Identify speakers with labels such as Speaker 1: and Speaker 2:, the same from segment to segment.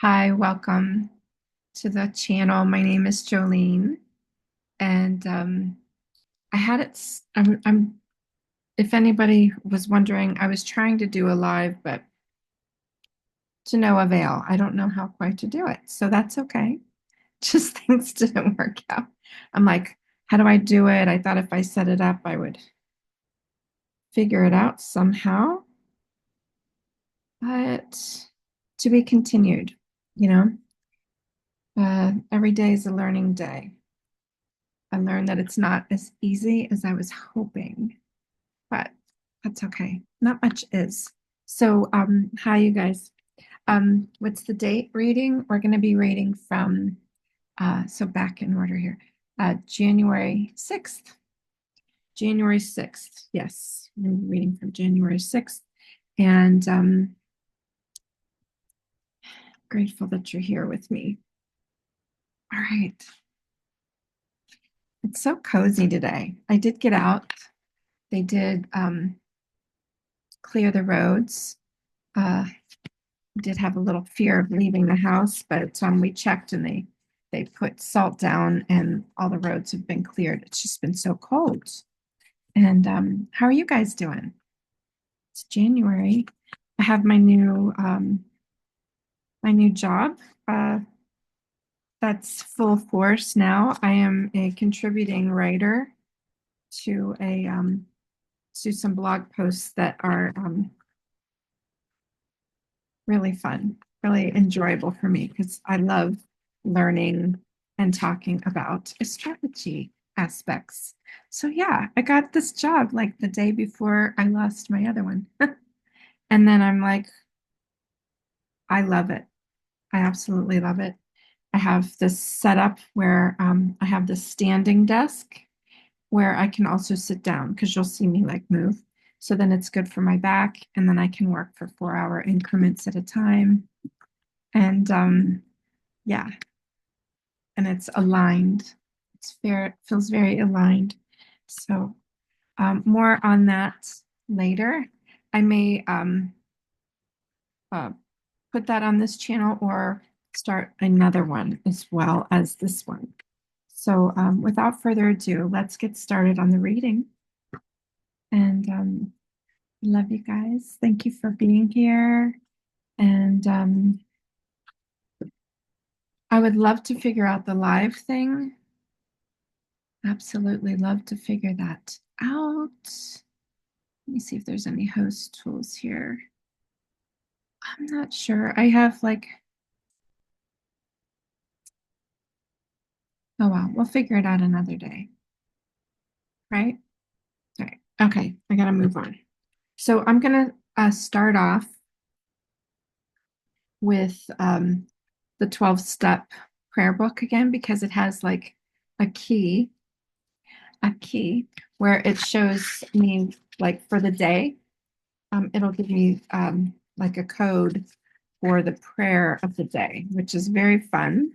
Speaker 1: Hi, welcome to the channel. My name is Jolene, and I had it. If anybody was wondering, I was trying to do a live, but to no avail. I don't know how quite to do it, so that's okay. Just things didn't work out. I'm like, how do I do it? I thought if I set it up, I would figure it out somehow, but to be continued, you know. Every day is a learning day. I learned that it's not as easy as I was hoping, but that's okay. Not much is. So, hi, you guys. What's the date reading? We're going to be reading from, so back in order here, January 6th. January 6th. Yes, I'm reading from January 6th. And grateful that you're here with me. All right. It's so cozy today. I did get out. They did clear the roads. Did have a little fear of leaving the house, but we checked and they put salt down and all the roads have been cleared. It's just been so cold. And how are you guys doing? It's January. I have my new job. That's full force now. I am a contributing writer to a to some blog posts that are really fun, really enjoyable for me because I love learning and talking about astrology aspects. So yeah, I got this job like the day before I lost my other one. And then I'm like, I love it. I absolutely love it. I have this setup where I have this standing desk where I can also sit down because you'll see me like move. So then it's good for my back, and then I can work for 4 hour increments at a time. And yeah, and it's aligned. It's fair, it feels very aligned. So more on that later. I may uh, put that on this channel or start another one as well as this one. So without further ado, let's get started on the reading. And love you guys. Thank you for being here. And I would love to figure out the live thing. Absolutely love to figure that out. Let me see if there's any host tools here. I'm not sure. I have like, oh well, we'll figure it out another day. Right? All right. Okay, I gotta move on. So I'm gonna start off with the 12-step prayer book again because it has like a key, a key where it shows me like for the day. It'll give me like a code for the prayer of the day, which is very fun.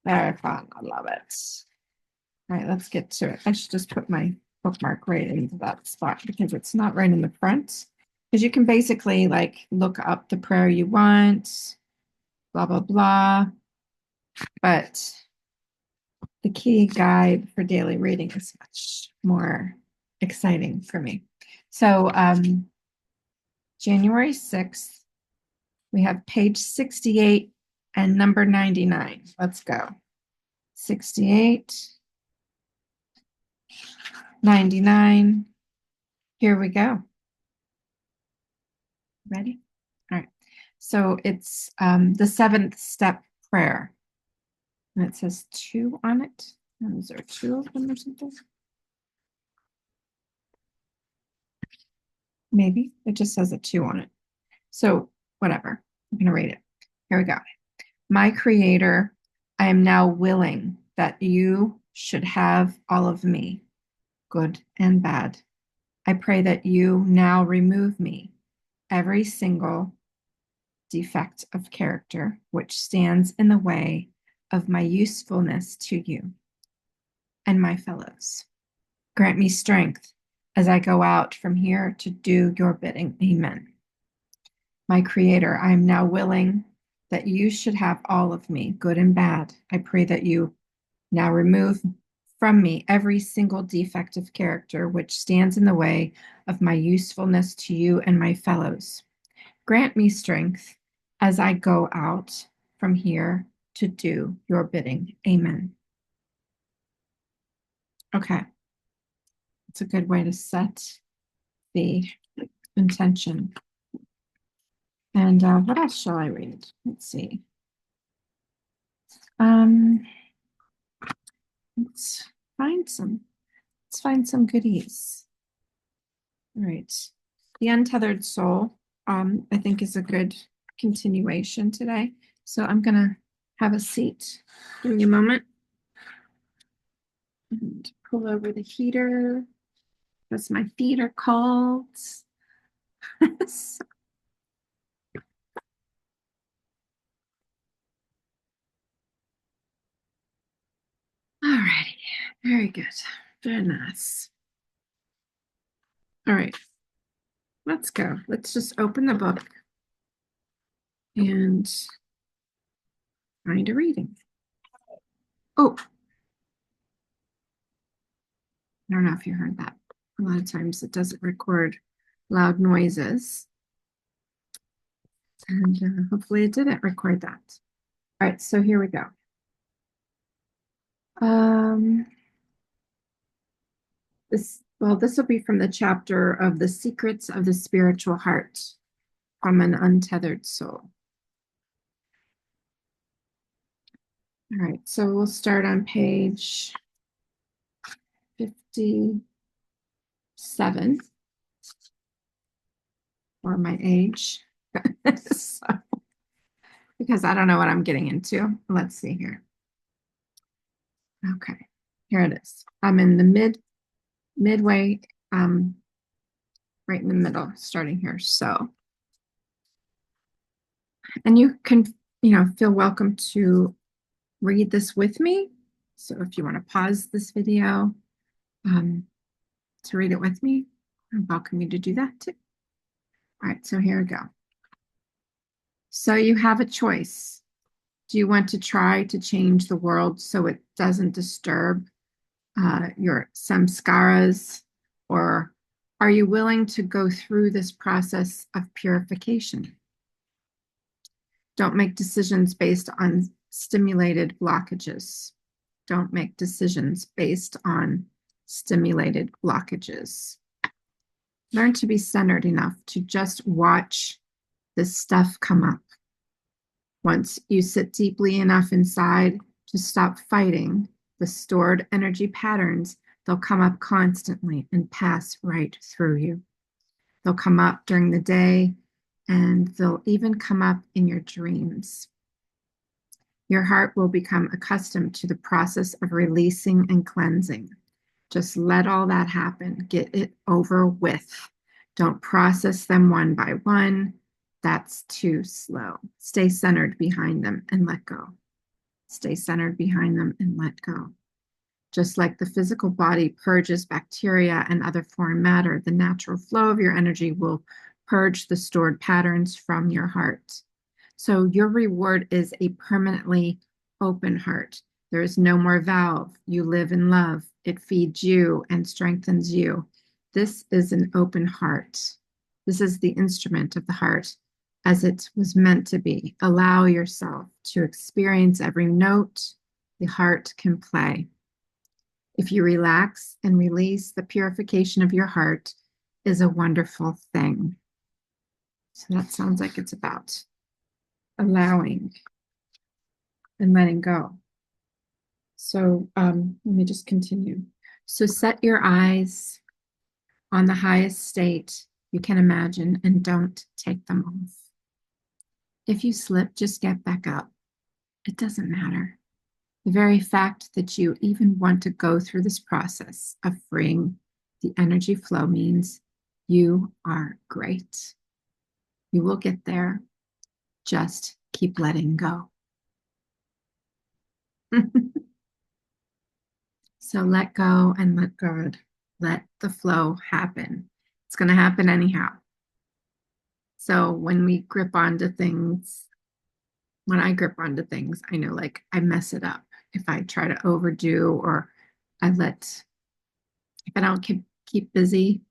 Speaker 1: Very fun. I love it. All right, let's get to it. I should just put my bookmark right into that spot because it's not right in the front. Because you can basically like look up the prayer you want, blah, blah, blah. But the key guide for daily reading is much more exciting for me. So January 6th, we have page 68 and number 99. Let's go. 68, 99. Here we go. Ready? All right. So it's the 7th step prayer. And it says 2 on it. And is there 2 of them or something? Maybe. It just says a 2 on it. So whatever. I'm going to read it. Here we go. My Creator, I am now willing that you should have all of me, good and bad. I pray that you now remove me every single defect of character which stands in the way of my usefulness to you and my fellows. Grant me strength as I go out from here to do your bidding. Amen. My Creator, I am now willing that you should have all of me, good and bad. I pray that you now remove from me every single defective character which stands in the way of my usefulness to you and my fellows. Grant me strength as I go out from here to do your bidding. Amen. Okay, it's a good way to set the intention. And what else shall I read? Let's see. Um, let's find some. Let's find some goodies. All right. The Untethered Soul, I think is a good continuation today. So I'm gonna have a seat. Give me a moment and pull over the heater because my feet are cold. So, all righty, very good, very nice. All right, let's go. Let's just open the book and find a reading. Oh, I don't know if you heard that. A lot of times it doesn't record loud noises. And hopefully it didn't record that. All right, so here we go. This will be from the chapter of The Secrets of the Spiritual Heart from an Untethered Soul. All right, so we'll start on page 57 for my age. So, because I don't know what I'm getting into. Let's see here. Okay, here it is. I'm in the midway, right in the middle, starting here. So, and you can, feel welcome to read this with me. So if you want to pause this video to read it with me, I welcome you to do that too. All right, so here we go. So you have a choice. Do you want to try to change the world so it doesn't disturb your samskaras, or are you willing to go through this process of purification? Don't make decisions based on stimulated blockages. Don't make decisions based on stimulated blockages. Learn to be centered enough to just watch this stuff come up. Once you sit deeply enough inside to stop fighting the stored energy patterns, they'll come up constantly and pass right through you. They'll come up during the day, and they'll even come up in your dreams. Your heart will become accustomed to the process of releasing and cleansing. Just let all that happen. Get it over with. Don't process them one by one. That's too slow. Stay centered behind them and let go. Stay centered behind them and let go. Just like the physical body purges bacteria and other foreign matter, the natural flow of your energy will purge the stored patterns from your heart. So your reward is a permanently open heart. There is no more valve. You live in love. It feeds you and strengthens you. This is an open heart. This is the instrument of the heart as it was meant to be. Allow yourself to experience every note the heart can play. If you relax and release, the purification of your heart is a wonderful thing. So that sounds like it's about allowing and letting go. So let me just continue. So set your eyes on the highest state you can imagine and don't take them off. If you slip, just get back up. It doesn't matter. The very fact that you even want to go through this process of freeing the energy flow means you are great. You will get there. Just keep letting go. So let go and let God. Let the flow happen. It's going to happen anyhow. So when we grip onto things, when I grip onto things, I know like I mess it up if I try to overdo, or if I don't keep busy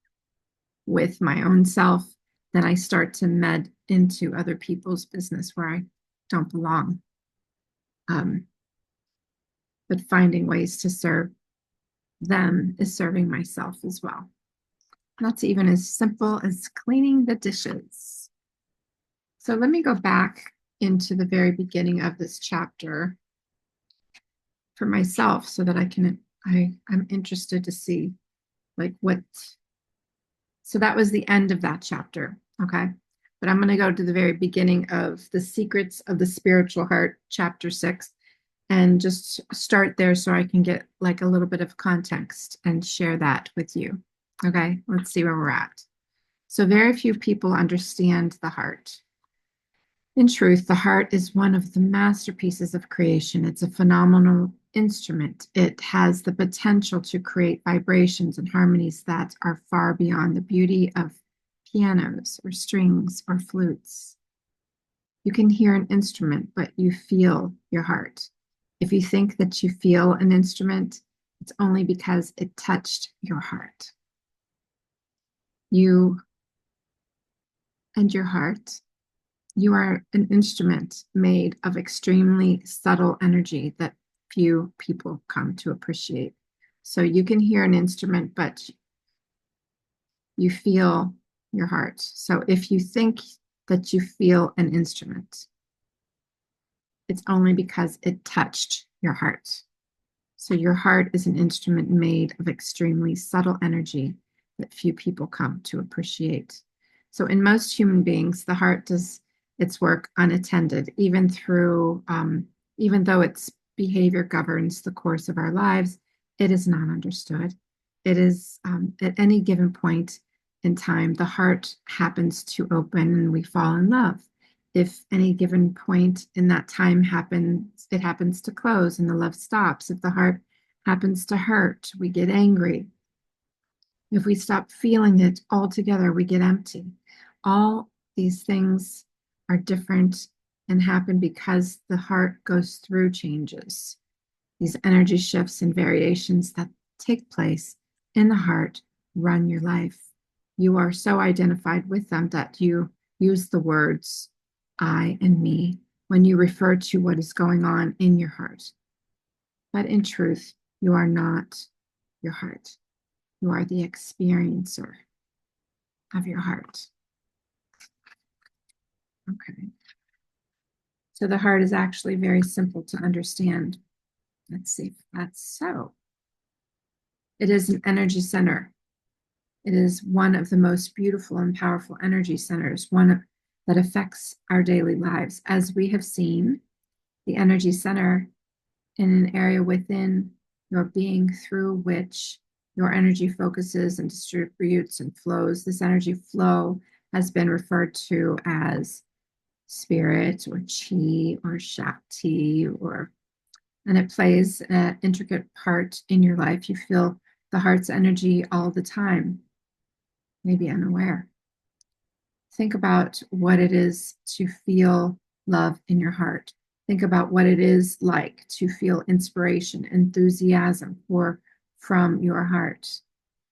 Speaker 1: with my own self, then I start to med into other people's business where I don't belong. But finding ways to serve them is serving myself as well. That's even as simple as cleaning the dishes. So let me go back into the very beginning of this chapter for myself so that I'm interested to see like what. So that was the end of that chapter. Okay. But I'm going to go to the very beginning of The Secrets of the Spiritual Heart, chapter 6, and just start there so I can get like a little bit of context and share that with you. Okay, let's see where we're at. So very few people understand the heart. In truth, the heart is one of the masterpieces of creation. It's a phenomenal instrument. It has the potential to create vibrations and harmonies that are far beyond the beauty of pianos or strings or flutes. You can hear an instrument, but you feel your heart. If you think that you feel an instrument, it's only because it touched your heart. You and your heart, you are an instrument made of extremely subtle energy that few people come to appreciate. So you can hear an instrument, but you feel your heart. So if you think that you feel an instrument, it's only because it touched your heart. So your heart is an instrument made of extremely subtle energy that few people come to appreciate. So in most human beings, the heart does its work unattended, even though its behavior governs the course of our lives, it is not understood. It is at any given point in time, the heart happens to open and we fall in love. If any given point in that time it happens to close and the love stops. If the heart happens to hurt, we get angry. If we stop feeling it altogether, we get empty. All these things are different and happen because the heart goes through changes. These energy shifts and variations that take place in the heart run your life. You are so identified with them that you use the words I and me when you refer to what is going on in your heart. But in truth, you are not your heart. You are the experiencer of your heart. Okay. So the heart is actually very simple to understand. Let's see if that's so. It is an energy center. It is one of the most beautiful and powerful energy centers, that affects our daily lives. As we have seen, the energy center in an area within your being through which your energy focuses and distributes and flows. This energy flow has been referred to as spirit or chi or shakti, and it plays an intricate part in your life. You feel the heart's energy all the time, maybe unaware. Think about what it is to feel love in your heart. Think about what it is like to feel inspiration, enthusiasm from your heart.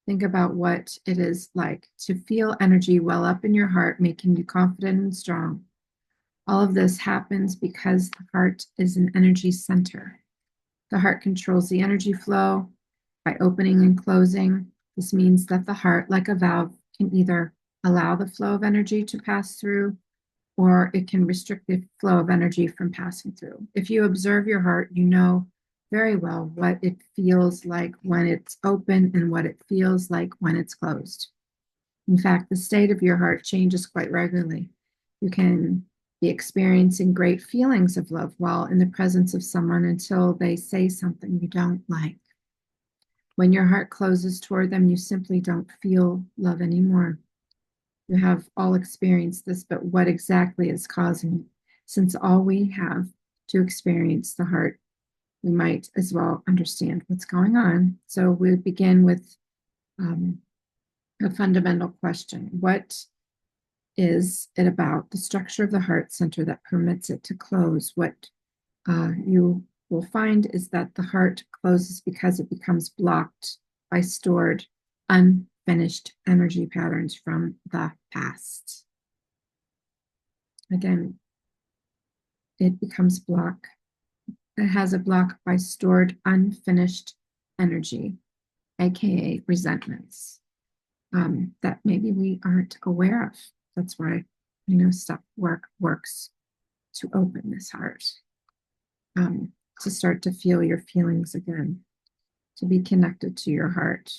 Speaker 1: Think about what it is like to feel energy well up in your heart, making you confident and strong. All of this happens because the heart is an energy center. The heart controls the energy flow by opening and closing. This means that the heart, like a valve, can either allow the flow of energy to pass through, or it can restrict the flow of energy from passing through. If you observe your heart, you know very well what it feels like when it's open and what it feels like when it's closed. In fact, the state of your heart changes quite regularly. You can be experiencing great feelings of love while in the presence of someone until they say something you don't like. When your heart closes toward them, you simply don't feel love anymore. You have all experienced this, but what exactly is causing it? Since all we have to experience the heart, we might as well understand what's going on. So we begin with a fundamental question. What is it about the structure of the heart center that permits it to close? What you will find is that the heart closes because it becomes blocked by stored, unfinished energy patterns from the past. Again, it becomes blocked. It has a block by stored, unfinished energy, aka resentments, that maybe we aren't aware of. That's why step work works to open this heart, to start to feel your feelings again, to be connected to your heart.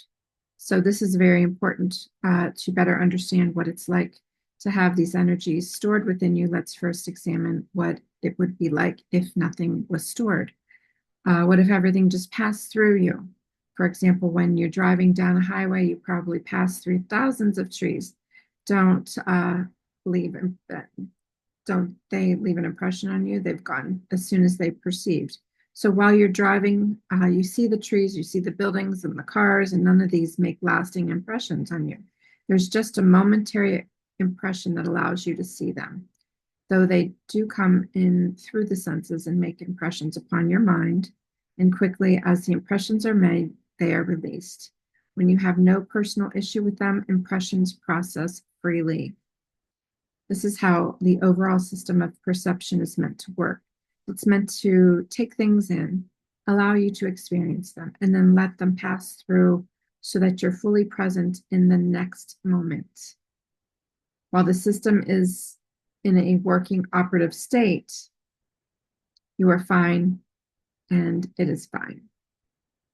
Speaker 1: So this is very important to better understand what it's like to have these energies stored within you. Let's first examine what it would be like if nothing was stored. What if everything just passed through you? For example, when you're driving down a highway, you probably pass through thousands of trees. Don't leave don't they leave an impression on you? They've gone as soon as they perceived. So while you're driving, you see the trees, you see the buildings and the cars, and none of these make lasting impressions on you. There's just a momentary impression that allows you to see them, though they do come in through the senses and make impressions upon your mind. And quickly, as the impressions are made, they are released. When you have no personal issue with them, impressions process freely. This is how the overall system of perception is meant to work. It's meant to take things in, allow you to experience them, and then let them pass through so that you're fully present in the next moment. While the system is in a working operative state, you are fine and it is fine.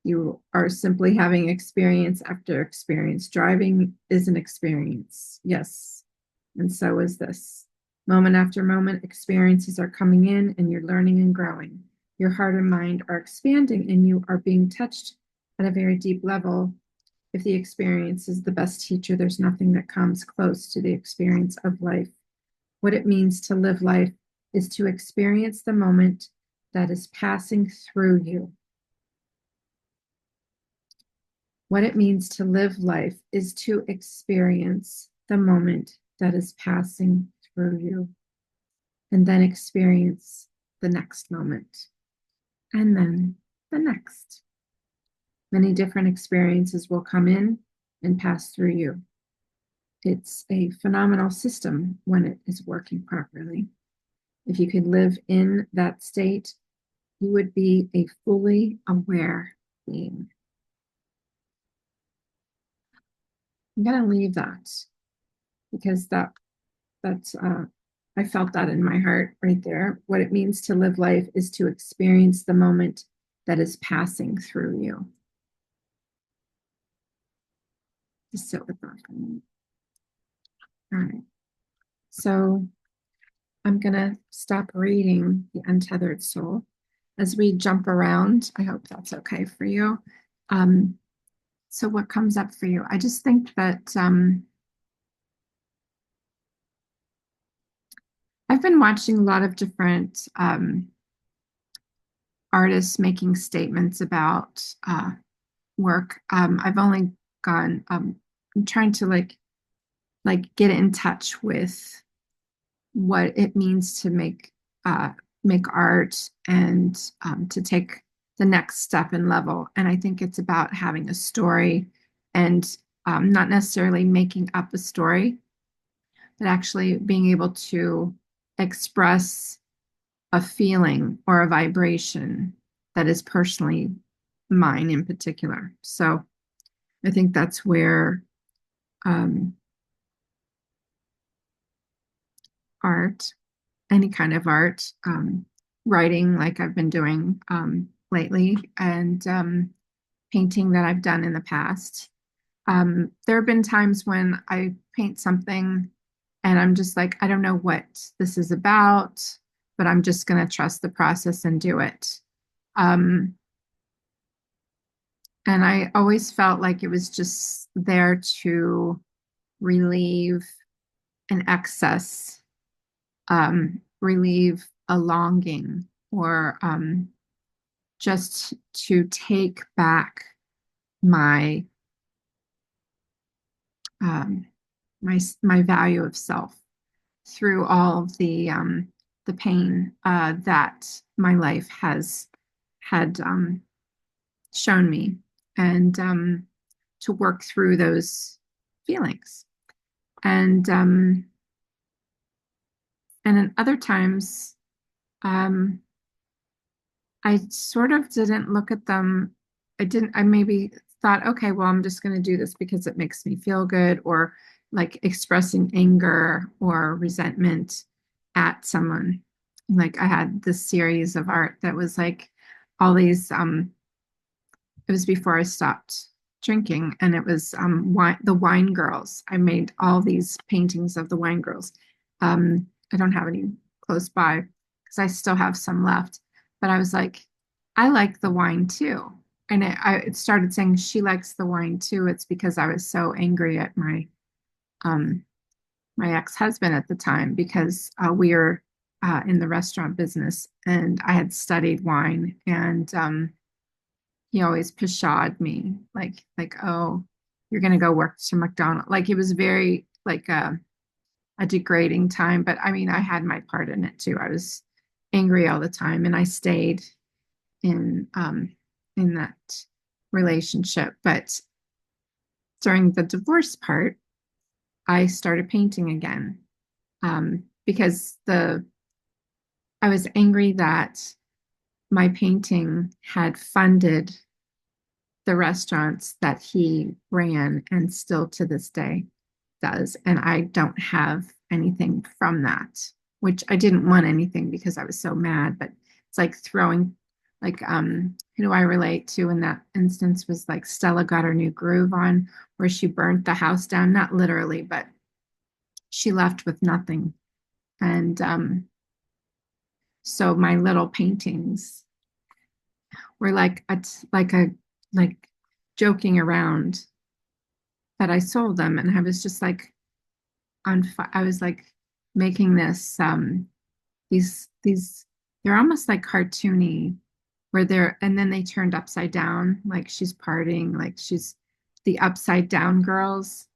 Speaker 1: You are simply having experience after experience. Driving is an experience, yes, and so is this. Moment after moment, experiences are coming in and you're learning and growing. Your heart and mind are expanding and you are being touched at a very deep level. If the experience is the best teacher, there's nothing that comes close to the experience of life. What it means to live life is to experience the moment that is passing through you. What it means to live life is to experience the moment that is passing through you, and then experience the next moment, and then the next. Many different experiences will come in and pass through you. It's a phenomenal system when it is working properly. If you could live in that state, you would be a fully aware being. I'm going to leave that because that's I felt that in my heart right there. What it means to live life is to experience the moment that is passing through you. Just sit with that for a minute. All right. So I'm going to stop reading the Untethered Soul as we jump around. I hope that's okay for you. So what comes up for you? I just think that I've been watching a lot of different artists making statements about work. I've only gone, I'm trying to like get in touch with what it means to make art and to take the next step and level. And I think it's about having a story and not necessarily making up a story, but actually being able to express a feeling or a vibration that is personally mine in particular. So I think that's where art, any kind of art, writing like I've been doing lately, and painting that I've done in the past. There have been times when I paint something and I'm just like, I don't know what this is about, but I'm just going to trust the process and do it. And I always felt like it was just there to relieve an excess, relieve a longing, or just to take back my my value of self. through all of the pain that my life has had shown me, and to work through those feelings. And in other times, um, I sort of didn't look at them. I maybe thought, okay, well, I'm just going to do this because it makes me feel good, or like expressing anger or resentment at someone. Like I had this series of art that was like all these, it was before I stopped drinking, and it was the wine girls. I made all these paintings of the wine girls. I don't have any close by because I still have some left, but I was like, I like the wine too. And it started saying she likes the wine too. It's because I was so angry at um, my ex-husband at the time, because we were in the restaurant business, and I had studied wine, and he always pshawed me like, oh, you're gonna go work to McDonald's. Like it was very like a degrading time, but I mean I had my part in it too. I was angry all the time, and I stayed in that relationship. But during the divorce part, I started painting again, because the I was angry that my painting had funded the restaurants that he ran and still to this day does. And I don't have anything from that, which I didn't want anything because I was so mad. But it's like throwing, like, who do I relate to in that instance was like Stella got her new groove on, where she burnt the house down, not literally, but she left with nothing. And so my little paintings were like joking around that I sold them, and I was just like I was like making these they're almost like cartoony, where they're and then they turned upside down, like she's partying, like she's the upside down girls.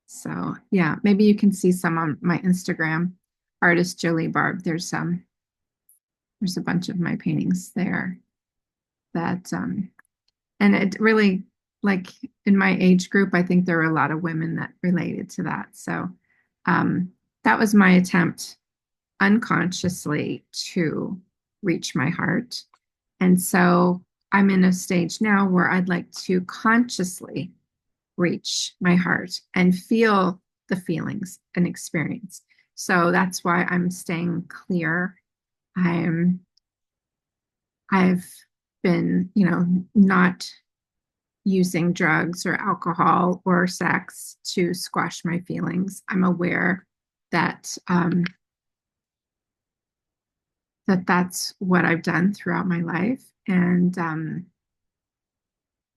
Speaker 1: So yeah, maybe you can see some on my Instagram, artist Jolie Barb. There's a bunch of my paintings there that and it really, like, in my age group, I think there were a lot of women that related to that. So that was my attempt unconsciously to reach my heart. And so I'm in a stage now where I'd like to consciously reach my heart and feel the feelings and experience. So that's why I'm staying clear. I'm I've been, not using drugs or alcohol or sex to squash my feelings. I'm aware that that's what I've done throughout my life, and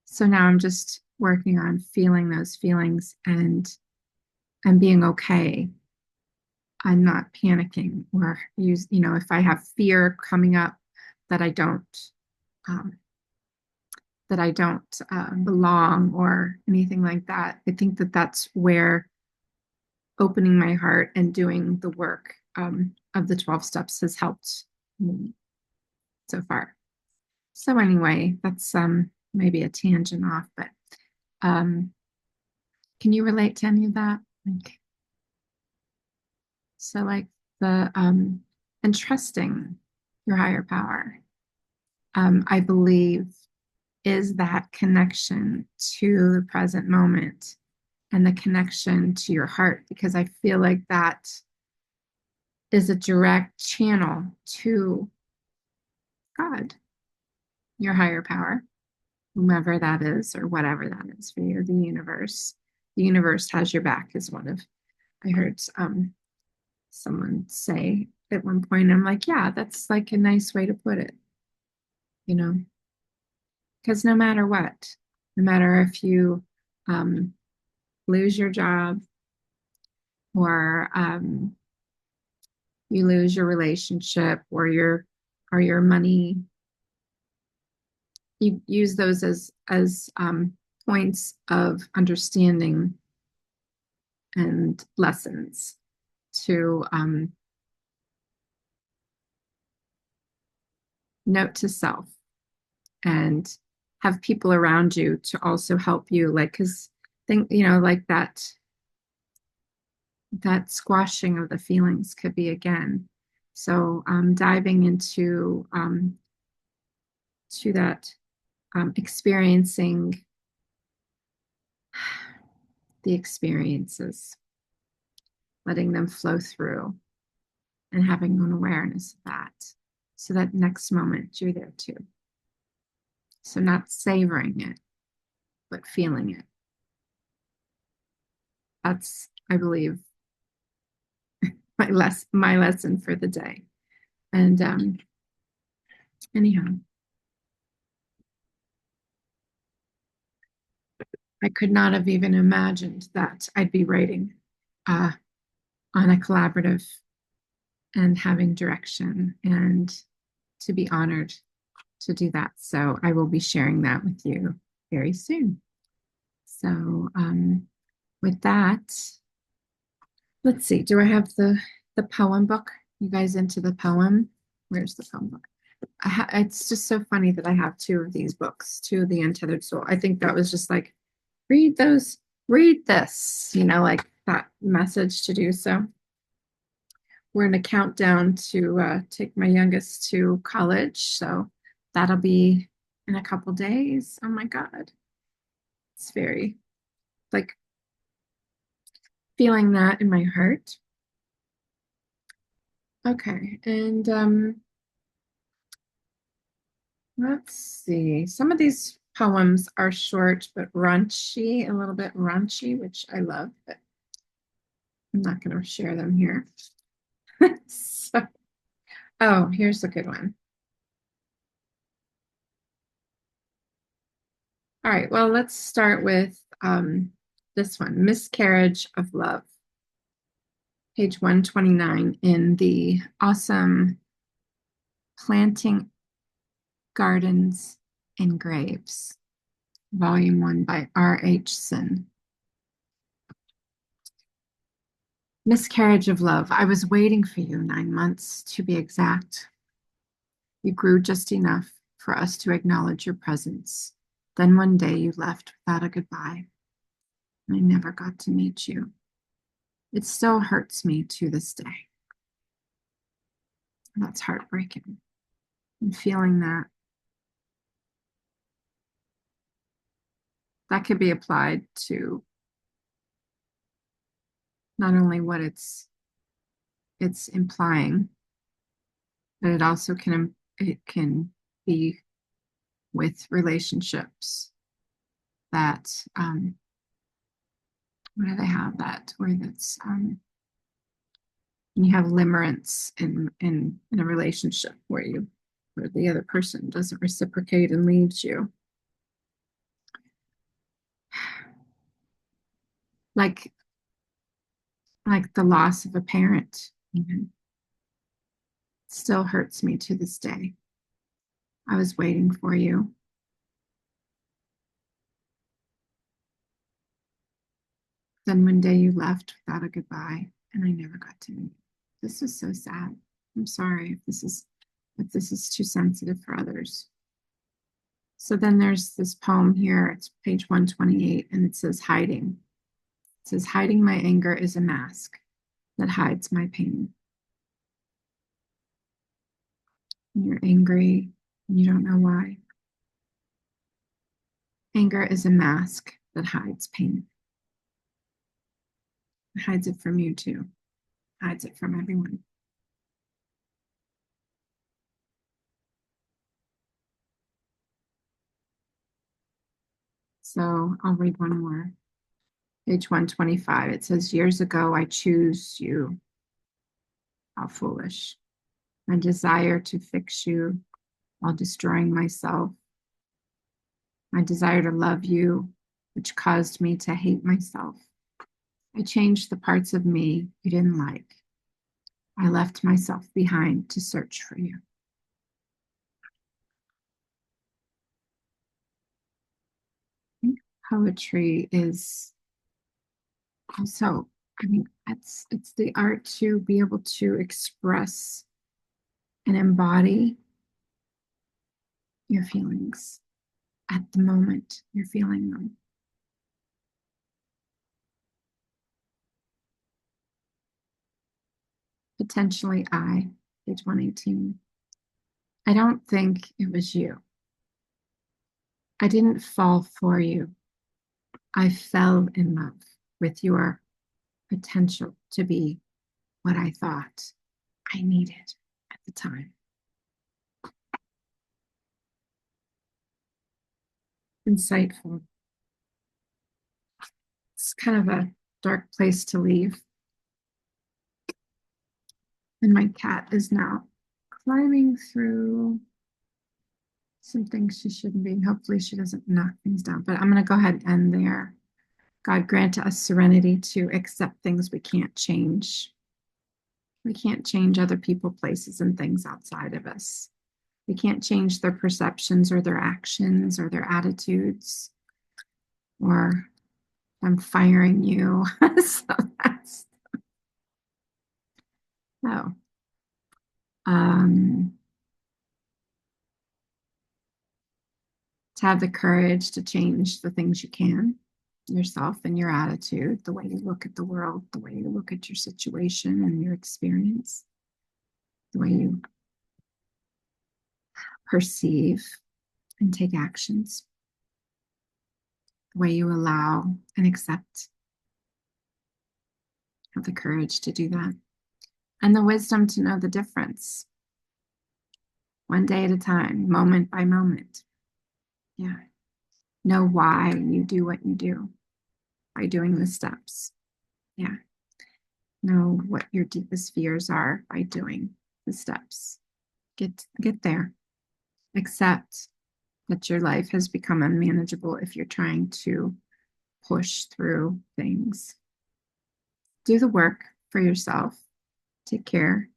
Speaker 1: so now I'm just working on feeling those feelings and being okay. I'm not panicking or if I have fear coming up that I don't um, belong or anything like that. I think that that's where opening my heart and doing the work of the 12 steps has helped me so far. So anyway, that's maybe a tangent off, but um, can you relate to any of that? Like, so like the and trusting your higher power, I believe, is that connection to the present moment and the connection to your heart, because I feel like that is a direct channel to God, your higher power, whomever that is, or whatever that is for you, the universe. The universe has your back, is one of, I heard someone say at one point. I'm like, yeah, that's like a nice way to put it, you know, because no matter what, no matter if you um, lose your job, or you lose your relationship, or your money, you use those as points of understanding and lessons. to note to self and have people around you to also help you, like, because think, like that squashing of the feelings could be again. So diving into to that experiencing the experiences, letting them flow through and having an awareness of that. So that next moment you're there too. So not savoring it, but feeling it. That's, I believe, my lesson for the day. And anyhow, I could not have even imagined that I'd be writing uh, on a collaborative and having direction, and to be honored to do that. So I will be sharing that with you very soon. So with that, let's see. Do I have the poem book? You guys into the poem? Where's the poem book? It's just so funny that I have two of these books, two of the Untethered Soul. I think that was just like, read those, read this, like that message to do so. We're in a countdown to take my youngest to college, so that'll be in a couple days. Oh my God. It's very like feeling that in my heart. Okay, and let's see. Some of these poems are short but raunchy, a little bit raunchy, which I love, but I'm not going to share them here. So, oh, here's a good one. All right, well, let's start with this one, Miscarriage of Love, page 129 in the awesome Planting Gardens and Graves, volume 1 by R.H. Sin. Miscarriage of love. I was waiting for you 9 months, to be exact. You grew just enough for us to acknowledge your presence. Then one day you left without a goodbye. I never got to meet you. It still hurts me to this day. That's heartbreaking. And feeling that could be applied to not only what it's implying, but it can be with relationships that what do they have that where that's you have limerence in a relationship where the other person doesn't reciprocate and leaves you, like the loss of a parent even. Still hurts me to this day. I was waiting for you. Then one day you left without a goodbye, and I never got to meet you. This is so sad. I'm sorry if this is too sensitive for others. So then there's this poem here. It's page 128, and it says hiding. It says, hiding my anger is a mask that hides my pain. And you're angry and you don't know why. Anger is a mask that hides pain. It hides it from you too. It hides it from everyone. So I'll read one more. Page 125. It says, years ago, I choose you. How foolish. My desire to fix you while destroying myself. My desire to love you, which caused me to hate myself. I changed the parts of me you didn't like. I left myself behind to search for you. I think poetry is also, It's the art to be able to express and embody your feelings at the moment you're feeling them. Potentially page 118. I don't think it was you. I didn't fall for you. I fell in love with your potential to be what I thought I needed at the time. Insightful. It's kind of a dark place to leave. And my cat is now climbing through some things she shouldn't be. Hopefully she doesn't knock things down. But I'm going to go ahead and end there. God grant us serenity to accept things we can't change. We can't change other people, places, and things outside of us. We can't change their perceptions or their actions or their attitudes. Or I'm firing you. So that's no. To have the courage to change the things you can, yourself and your attitude, the way you look at the world, the way you look at your situation and your experience, the way you perceive and take actions, the way you allow and accept. Have the courage to do that. And the wisdom to know the difference. One day at a time, moment by moment. Yeah. Know why you do what you do by doing the steps. Yeah. Know what your deepest fears are by doing the steps. Get there. Accept that your life has become unmanageable if you're trying to push through things. Do the work for yourself. Take care.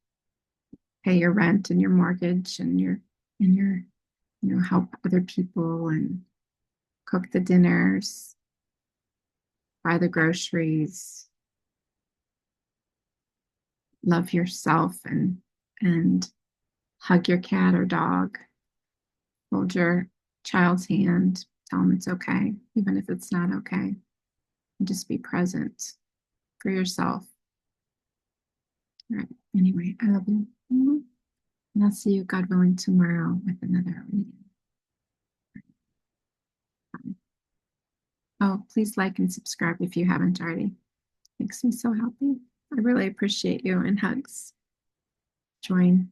Speaker 1: Pay your rent and your mortgage and your help other people and cook the dinners, buy the groceries, love yourself and hug your cat or dog. Hold your child's hand. Tell them it's okay, even if it's not okay. And just be present for yourself. All right. Anyway, I love you. And I'll see you, God willing, tomorrow with another reading. Oh, please like and subscribe if you haven't already. Makes me so happy. I really appreciate you, and hugs. Join